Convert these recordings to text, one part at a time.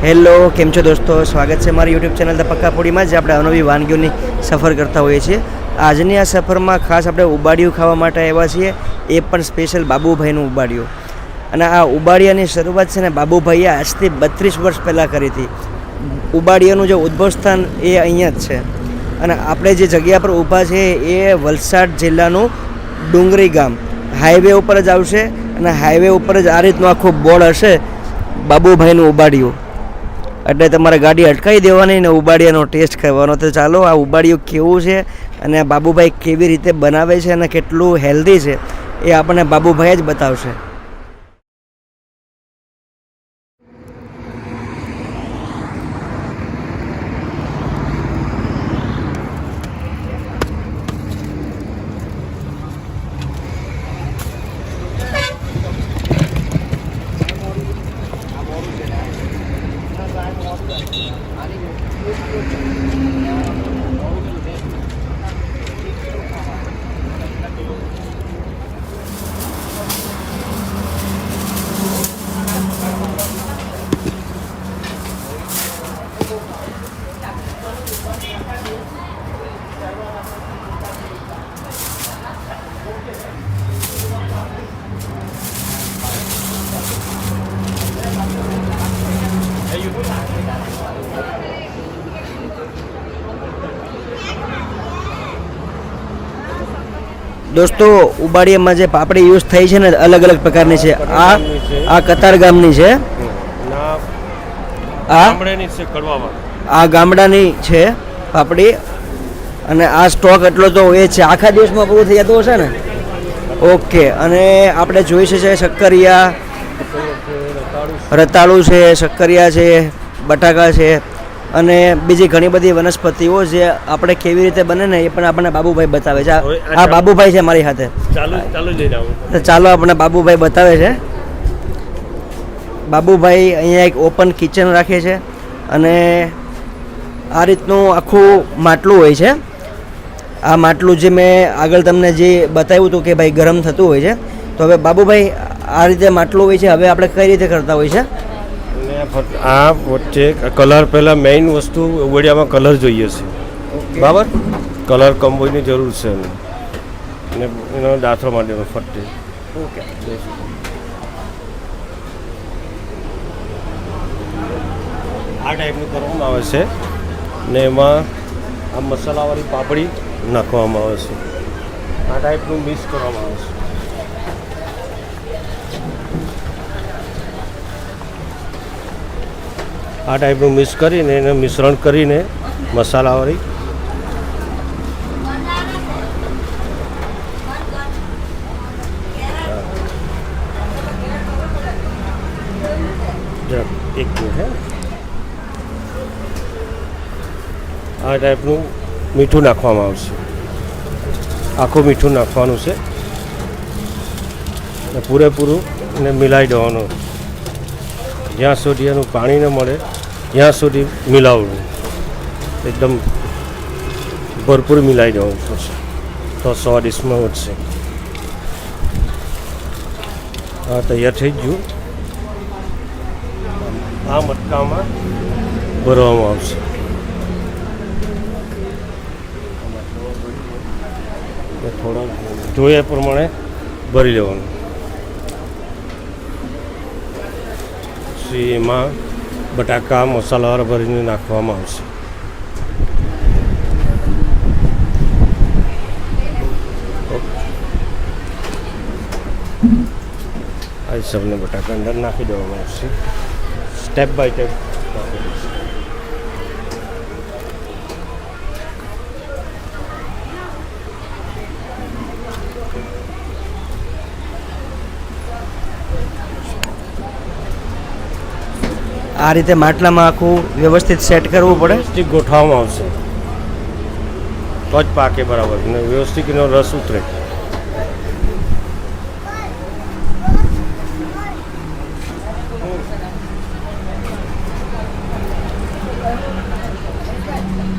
Hello, કેમ છો દોસ્તો? સ્વાગત છે મારી યુટ્યુબ ચેનલ ધ પક્કાપોડીમાં, જે આપણે અવનવી વાનગીઓની સફર કરતા હોઈએ છીએ. આજની આ સફરમાં ખાસ આપણે ઉબાડિયું ખાવા માટે આવ્યા છીએ, એ પણ સ્પેશિયલ બાબુભાઈનું ઉબાડિયું. અને આ ઉબાડિયાની શરૂઆત છે ને બાબુભાઈએ આજથી 32 વર્ષ પહેલાં કરી હતી. ઉબાડિયાનું જે ઉદ્ભવ સ્થાન એ અહીંયા જ છે. અને આપણે જે જગ્યા પર ઊભા છે એ વલસાડ જિલ્લાનું ડુંગરી ગામ હાઈવે ઉપર જ આવશે. અને હાઈવે ઉપર જ આ રીતનું આખું બોર્ડ હશે, બાબુભાઈનું ઉબાડિયું. એટલે તમારે ગાડી અટકાવી દેવાની ને ઉબાડિયાનો ટેસ્ટ કરવાનો. તો ચાલો આ ઉબાડિયું કેવું છે અને આ બાબુભાઈ કેવી રીતે બનાવે છે અને કેટલું હેલ્ધી છે એ આપણને બાબુભાઈ જ બતાવશે. દોસ્તો, ઉબાડિયામાં જે પાપડી યુઝ થઈ છે ને અલગ અલગ પ્રકારની છે. આ કતાર ગામની છે, આ ગામડાની છે પાપડી. અને આ સ્ટોક એટલો તો એ છે, આખા દિવસમાં પૂરું થઈ જતું હશે ને. ઓકે. અને આપણે જોઈ છે શક્કરિયા, રતાળું છે, શક્કરિયા છે, બટાકા છે અને બીજી ઘણી બધી વનસ્પતિઓ જે આપણે કેવી રીતે બને ને એ પણ આપણને બાબુભાઈ બતાવે છે. આ બાબુભાઈ છે મારી સાથે. ચાલો આપણે બાબુભાઈ બતાવે છે. બાબુભાઈ અહીંયા એક ઓપન કિચન રાખે છે અને આ રીતનું આખું માટલું હોય છે. આ માટલું જે મેં આગળ તમને જે બતાવ્યું હતું કે ભાઈ ગરમ થતું હોય છે, તો હવે બાબુભાઈ આ રીતે માટલું હોય છે, હવે આપણે કઈ રીતે કરતા હોય છે? આ વચ્ચે કલર, પહેલાં મેઇન વસ્તુ ઉબાડિયામાં કલર જોઈએ છે, બરાબર? કલર કંબોઈની જરૂર છે અને એનો દાંથરો માટેનો ફટ્ટી. ઓકે. આ ટાઈપનું કરવામાં આવે છે ને એમાં આ મસાલાવાળી પાપડી નાખવામાં આવે છે. આ ટાઈપનું મિક્સ કરવામાં આવે છે. આ ટાઈપનું મિક્સ કરીને એને મિશ્રણ કરીને મસાલાવાળી એક મિનિટ. આ ટાઈપનું મીઠું નાખવામાં આવશે. આખું મીઠું નાખવાનું છે અને પૂરેપૂરું એને મિલાવી દેવાનું. જ્યાં સુધી એનું પાણી ન મળે ત્યાં સુધી મિલાવવું. એકદમ ભરપૂર મિલાવી દેવાનું થશે તો સ્વાદિષ્ટમાં વધશે. હા, તૈયાર થઈ ગયું. આ મટકામાં ભરવામાં આવશે. થોડા જોઈએ પ્રમાણે ભરી લેવાનું. એમાં બટાકા મસાલાવાળા ભરીને નાખવામાં આવશે. આ સબને બટાકા અંદર નાખી દેવામાં આવશે. સ્ટેપ બાય સ્ટેપ નાખી દેશે. આ રીતે માટલામાં આખું વ્યવસ્થિત સેટ કરવું પડે, વ્યવસ્થિત ગોઠવવામાં આવશે તો જ પાકે બરાબર ને વ્યવસ્થિત એનો રસ ઉતરે.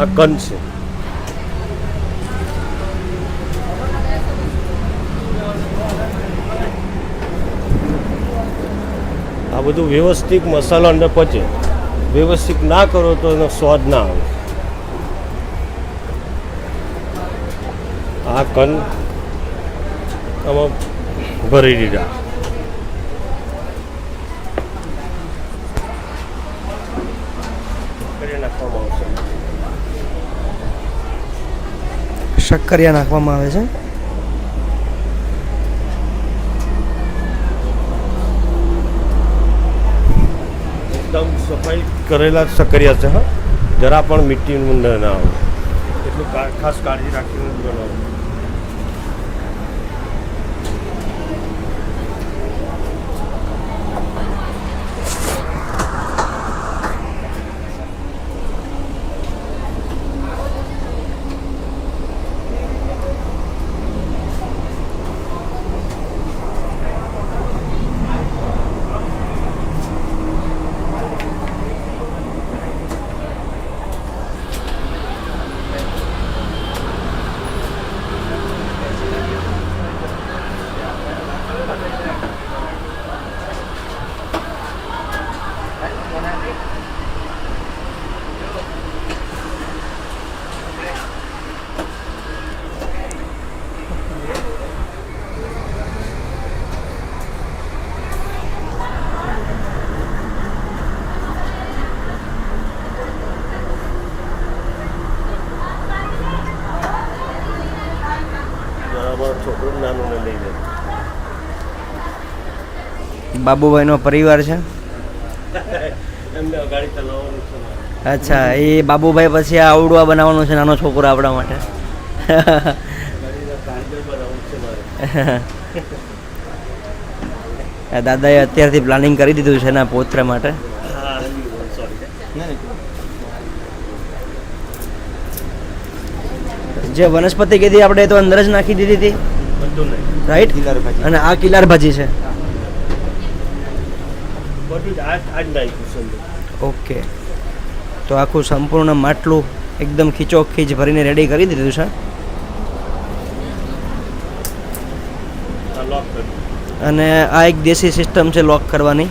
આ કંદ છે. આ બધું વ્યવસ્થિત મસાલો અંદર પચે વ્યવસ્થિત ના કરો તો એનો સ્વાદ ના આવે. આ કન આમાં ભરી દીધા. શક્કરિયા નાખવામાં આવે છે. એકદમ સફાઈ કરેલા શક્કરિયા છે. હા, જરા પણ મીઠી ના આવે એટલું ખાસ કાળજી રાખીને બનાવવું. છોકરું નાનું ને લઈ લે. બાબુભાઈનો પરિવાર છે. એમને ગાડી ચલાવવાનું છે. અચ્છા, એ બાબુભાઈ પછી આ આવડું બનાવવાનું છે નાનો છોકરો આપણા માટે. દાદાએ અત્યારથી પ્લાનિંગ કરી દીધું છે એના પૌત્ર માટે. જે વનસ્પતિ કીધી આપણે તો અંદર જ નાખી દીધી હતી, રાઈટ? અને આ કિલાર ભાજી છે. ઓકે, તો આખું સંપૂર્ણ માટલું એકદમ ખીચોખીચ ભરીને રેડી કરી દીધું છે. અને આ એક દેશી સિસ્ટમ છે લોક કરવાની.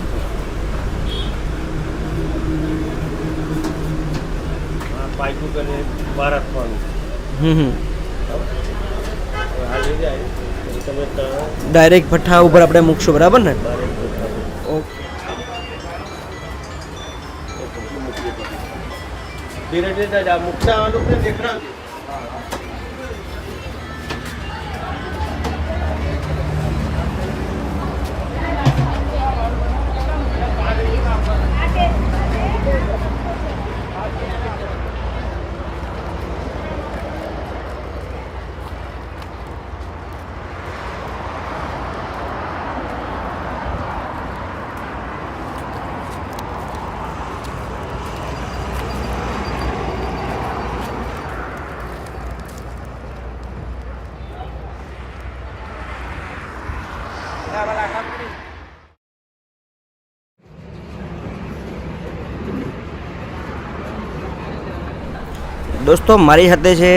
ડાયરેક્ટ ભઠ્ઠા ઉપર આપણે મૂકશું, બરાબર ને? ઓકે, ધીરે ધીરે મુકતા દેખના. દોસ્તો, મારી સાથે છે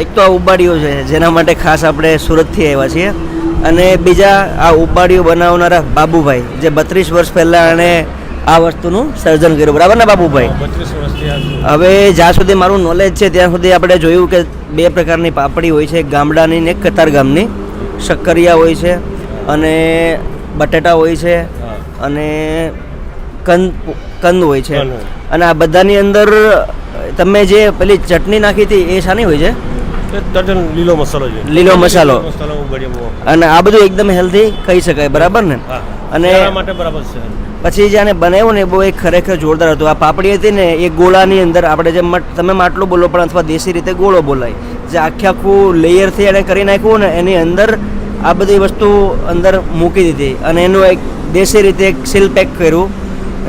એક તો આ ઉબાડિયું છે જેના માટે ખાસ આપણે સુરતથી આવ્યા છીએ, અને બીજા આ ઉબાડિયું બનાવનારા બાબુભાઈ, જે 32 વર્ષ પહેલાં એણે આ વસ્તુનું સર્જન કર્યું, બરાબર ને બાબુભાઈ? 32 વર્ષથી. હવે જ્યાં સુધી મારું નોલેજ છે ત્યાં સુધી આપણે જોયું કે 2 પ્રકારની પાપડી હોય છે, ગામડાની ને કતારગામની. શક્કરિયા હોય છે અને બટેટા હોય છે અને કંદ હોય છે. અને આ બધાની અંદર તમે જે પેલી ચટણી નાખી હતી એ શાની હોય છે? લીલો મસાલો છે. લીલો મસાલો. અને આ બધું એકદમ હેલ્ધી કહી શકાય, બરાબર ને? અને માટે બરાબર છે. પછી જેને બનાવ્યું ને બહુ એક ખરેખર જોરદાર હતું. આ પાપડી હતી ને એ ગોળાની અંદર આપણે જે તમે માટલું બોલો પણ અથવા દેશી રીતે ગોળો બોલાય, જે આખું લેયરથી એણે કરી નાખ્યું ને એની અંદર આ બધી વસ્તુ અંદર મૂકી દીધી અને એનું એક દેશી રીતે એક સીલ પેક કર્યું,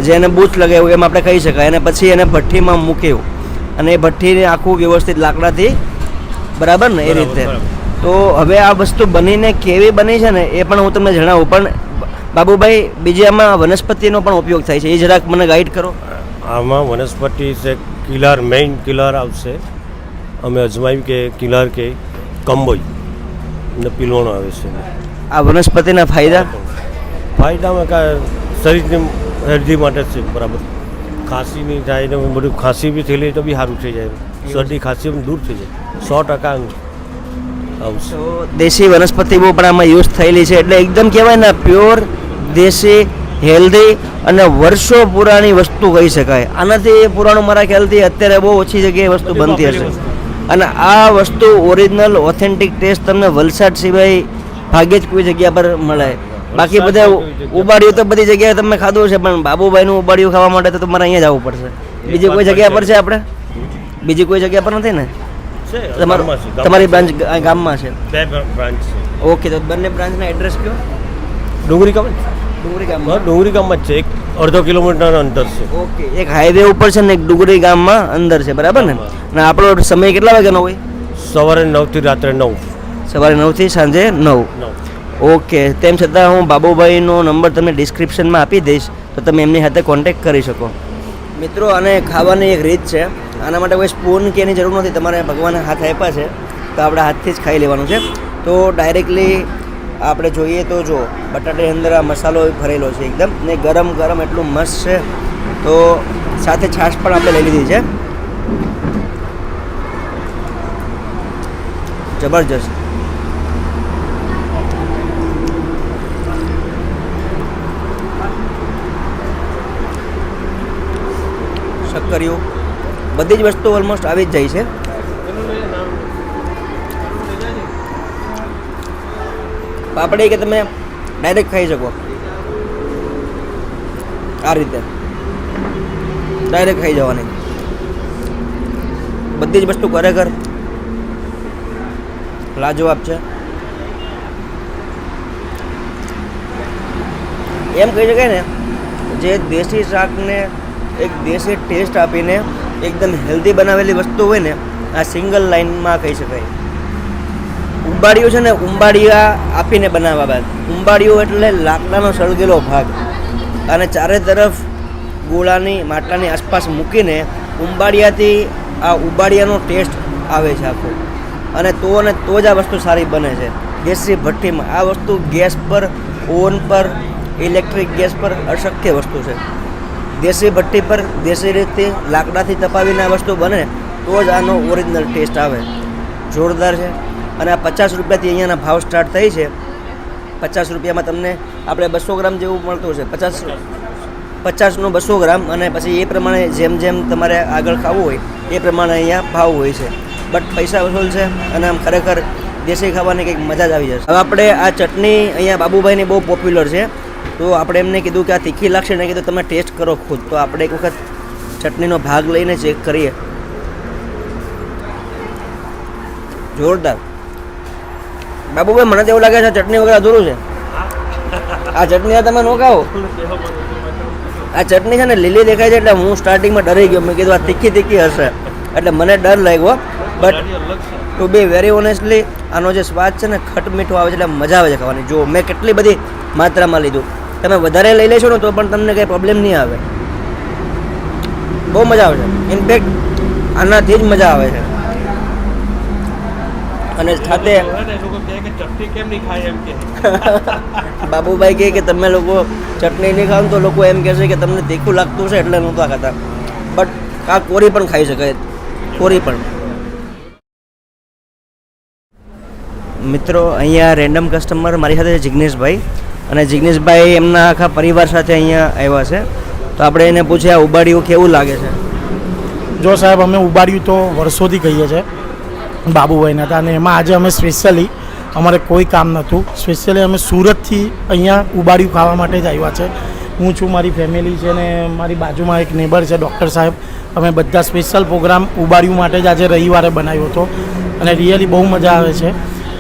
જે એને બૂચ લગાવ્યું એમ આપણે કહી શકાય. અને પછી એને ભઠ્ઠીમાં મૂક્યું અને એ ભઠ્ઠીને આખું વ્યવસ્થિત લાકડાથી, બરાબર ને, એ રીતે. તો હવે આ વસ્તુ બનીને કેવી બની છે ને એ પણ હું તમને જણાવું. પણ બાબુભાઈ, બીજી આમાં વનસ્પતિનો પણ ઉપયોગ થાય છે, એ જરાક મને ગાઈડ કરો. આમાં વનસ્પતિ છે. કિલાર, મેઇન કિલાર આવશે. અમે અજમાવ્યું કે કિલાર કે કંબોઈ ને પીલોણો આવે છે. આ વનસ્પતિના ફાયદામાં શરીરની હેલ્ધી માટે છે, બરાબર. ખાંસી નહીં થાય ને બધું ખાંસી બી થયેલી તો બી સારું થઈ જાય શરદી ખાંસી પણ દૂર થઈ જાય 100% આવશે. તો દેશી વનસ્પતિઓ પણ આમાં યુઝ થયેલી છે એટલે એકદમ કહેવાય ને પ્યોર દેશી હેલ્ધી અને વર્ષો પુરાણી વસ્તુ કહી શકાય. આનાથી પુરાણું મારા ખ્યાલથી અત્યારે બહુ ઓછી જગ્યાએ વસ્તુ બનતી હશે અને આ વસ્તુ ઓરિજિનલ ઓથેન્ટિક ટેસ્ટ તમને વલસાડ સિવાય ભાગ્યે જ કોઈ જગ્યા પર મળે. બાકી બધા ઉબાડિયું તો બધી જગ્યાએ તમે ખાધું છે પણ બાબુભાઈનું ઉબાડિયું ખાવા માટે તો તમારે અહીંયા જવું પડશે. બીજી કોઈ જગ્યા પર છે આપણે? બીજી કોઈ જગ્યા પર નથી ને? તમારી બ્રાન્ચ ગામમાં છે? 2 બ્રાન્ચ છે. ઓકે, તો બંને બ્રાન્ચના એડ્રેસ કયો? ડુંગરી ગામ ડુંગરી ગામમાં? ડુંગરી ગામમાં જ છે, એક અડધો કિલોમીટર અંતર છે. ઓકે, એક હાઈવે ઉપર છે ને એક ડુંગરી ગામમાં અંદર છે, બરાબર ને? અને આપણો સમય કેટલા વાગ્યાનો હોય? સવારે 9 થી રાત્રે 9. સવારે 9 થી સાંજે 9. ઓકે, તેમ છતાં હું બાબુભાઈનો નંબર તમને ડિસ્ક્રિપ્શનમાં આપી દઈશ તો તમે એમની સાથે કોન્ટેક્ટ કરી શકો. મિત્રો, અને ખાવાની એક રીત છે. આના માટે કોઈ સ્પૂન કે એની જરૂર નથી. તમારે ભગવાને હાથ આપ્યા છે તો આપણે હાથથી જ ખાઈ લેવાનું છે. તો ડાયરેક્ટલી આપણે જોઈએ તો જો બટાટાની અંદર આ મસાલો ભરેલો છે એકદમ ને ગરમ ગરમ એટલું મસ્ત છે. તો સાથે છાશ પણ આપણે લઈ લીધી છે. જબરજસ્ત. શક્કરિયું બધી જ વસ્તુ ઓલમોસ્ટ આવી જ જાય છે. પાપડી કે તમે ડાયરેક્ટ ખાઈ શકો આ રીતે, ડાયરેક્ટ ખાઈ જવાની. બધી જ વસ્તુ ખરેખર લાજવાબ છે. એમ કહી શકાય ને જે દેશી શાકને એક દેશી ટેસ્ટ આપીને એકદમ હેલ્ધી બનાવેલી વસ્તુ હોય ને આ સિંગલ લાઇનમાં કહી શકાય. ઉંબાડિયું છે ને ઉંબાડિયા આપીને બનાવવા બાદ ઉંબાડિયું એટલે લાકડાનો સળગેલો ભાગ અને ચારે તરફ ગોળાની માટલાની આસપાસ મૂકીને ઉંબાડિયાથી આ ઉંબાડિયાનો ટેસ્ટ આવે છે આખો. અને તો જ આ વસ્તુ સારી બને છે દેશી ભઠ્ઠીમાં. આ વસ્તુ ગેસ પર, ઓવન પર, ઇલેક્ટ્રિક ગેસ પર અશક્ય વસ્તુ છે. દેશી ભઠ્ઠી પર દેશી રીતથી લાકડાથી તપાવીને આ વસ્તુ બને તો જ આનો ઓરિજિનલ ટેસ્ટ આવે. જોરદાર છે. અને આ 50 રૂપિયાથી અહીંયાના ભાવ સ્ટાર્ટ થઈ છે. 50 રૂપિયામાં તમને આપણે 200 ગ્રામ જેવું મળતું છે. 50નો 200 ગ્રામ અને પછી એ પ્રમાણે જેમ જેમ તમારે આગળ ખાવું હોય એ પ્રમાણે અહીંયા ભાવ હોય છે. બટ પૈસા વસૂલ છે અને આમ ખરેખર દેશી ખાવાની કંઈક મજા જ આવી જશે. હવે આપણે આ ચટણી અહીંયા બાબુભાઈની બહુ પોપ્યુલર છે તો આપણે એમને કીધું કે આ તીખી લાગશે ને કીધું તમે ટેસ્ટ કરો ખુદ. તો આપણે એક વખત ચટણીનો ભાગ લઈને ચેક કરીએ. જોરદાર. બાબુભાઈ, મને તો એવું લાગે છે ચટણી વગર અધૂરું છે. આ ચટણી તમે નો ખાઓ. આ ચટણી છે ને લીલી દેખાય છે એટલે હું સ્ટાર્ટિંગમાં ડરી ગયો. મેં કીધું આ તીખી હશે એટલે મને ડર લાગ્યો. But two be very honestly આનો જે સ્વાદ છે ને ખટ મીઠું આવે છે એટલે મજા આવે છે ખાવાની. જો મેં કેટલી બધી માત્રામાં લીધું. તમે વધારે લઈ લેશો ને તો પણ તમને કંઈ પ્રોબ્લેમ નહીં આવે. બહુ મજા આવે છે. ઇનફેક્ટ આનાથી જ મજા આવે છે. અને સાથે બાબુભાઈ કહે કે તમે લોકો ચટણી નહીં ખાવ તો લોકો એમ કહેશે કે તમને તીખું લાગતું છે એટલે નહોતા ખાતા. બટ આ કોરી પણ ખાઈ શકાય. કોરી પણ. મિત્રો, અહીંયા રેન્ડમ કસ્ટમર મારી સાથે છે જિગ્નેશભાઈ. અને જિગ્નેશભાઈ એમના આખા પરિવાર સાથે અહીંયા આવ્યા છે. તો આપણે એને પૂછ્યા આ ઉબાડિયું કેવું લાગે છે. જો સાહેબ, અમે ઉબાડિયું તો વર્ષોથી કહીએ છીએ બાબુભાઈના હતા અને એમાં આજે અમે સ્પેશિયલી અમારે કોઈ કામ નહોતું, સ્પેશિયલી અમે સુરતથી અહીંયા ઉબાડિયું ખાવા માટે જ આવ્યા છે. હું છું, મારી ફેમિલી છે ને મારી બાજુમાં એક નેબર છે ડૉક્ટર સાહેબ. અમે બધા સ્પેશિયલ પ્રોગ્રામ ઉબાડિયું માટે જ આજે રવિવારે બનાવ્યો હતો અને રિયલી બહુ મજા આવે છે.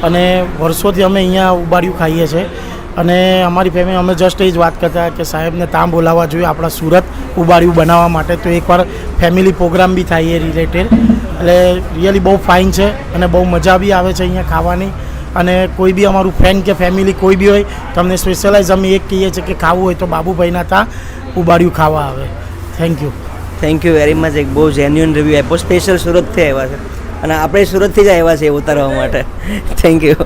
અને વર્ષોથી અમે અહીંયા ઉબાડિયું ખાઈએ છીએ અને અમારી ફેમિલી અમે જસ્ટ એ જ વાત કરતા કે સાહેબને ત્યાં બોલાવવા જોઈએ આપણા સુરત ઉબાડિયું બનાવવા માટે. તો એકવાર ફેમિલી પ્રોગ્રામ બી થાય એ રિલેટેડ. એટલે રિયલી બહુ ફાઇન છે અને બહુ મજા બી આવે છે અહીંયા ખાવાની. અને કોઈ બી અમારું ફ્રેન્ડ કે ફેમિલી કોઈ બી હોય તમને સ્પેશિયલાઇઝ અમે એક કહીએ છીએ કે ખાવું હોય તો બાબુભાઈના ત્યાં ઉબાડિયું ખાવા આવે. Thank you very much. એક બહુ જેન્યુઅન રિવ્યૂ આપ્યો. સ્પેશિયલ સુરતથી આવ્યા છે અને આપણે સુરતથી જ આવ્યા છીએ ઉતારવા માટે. Thank you.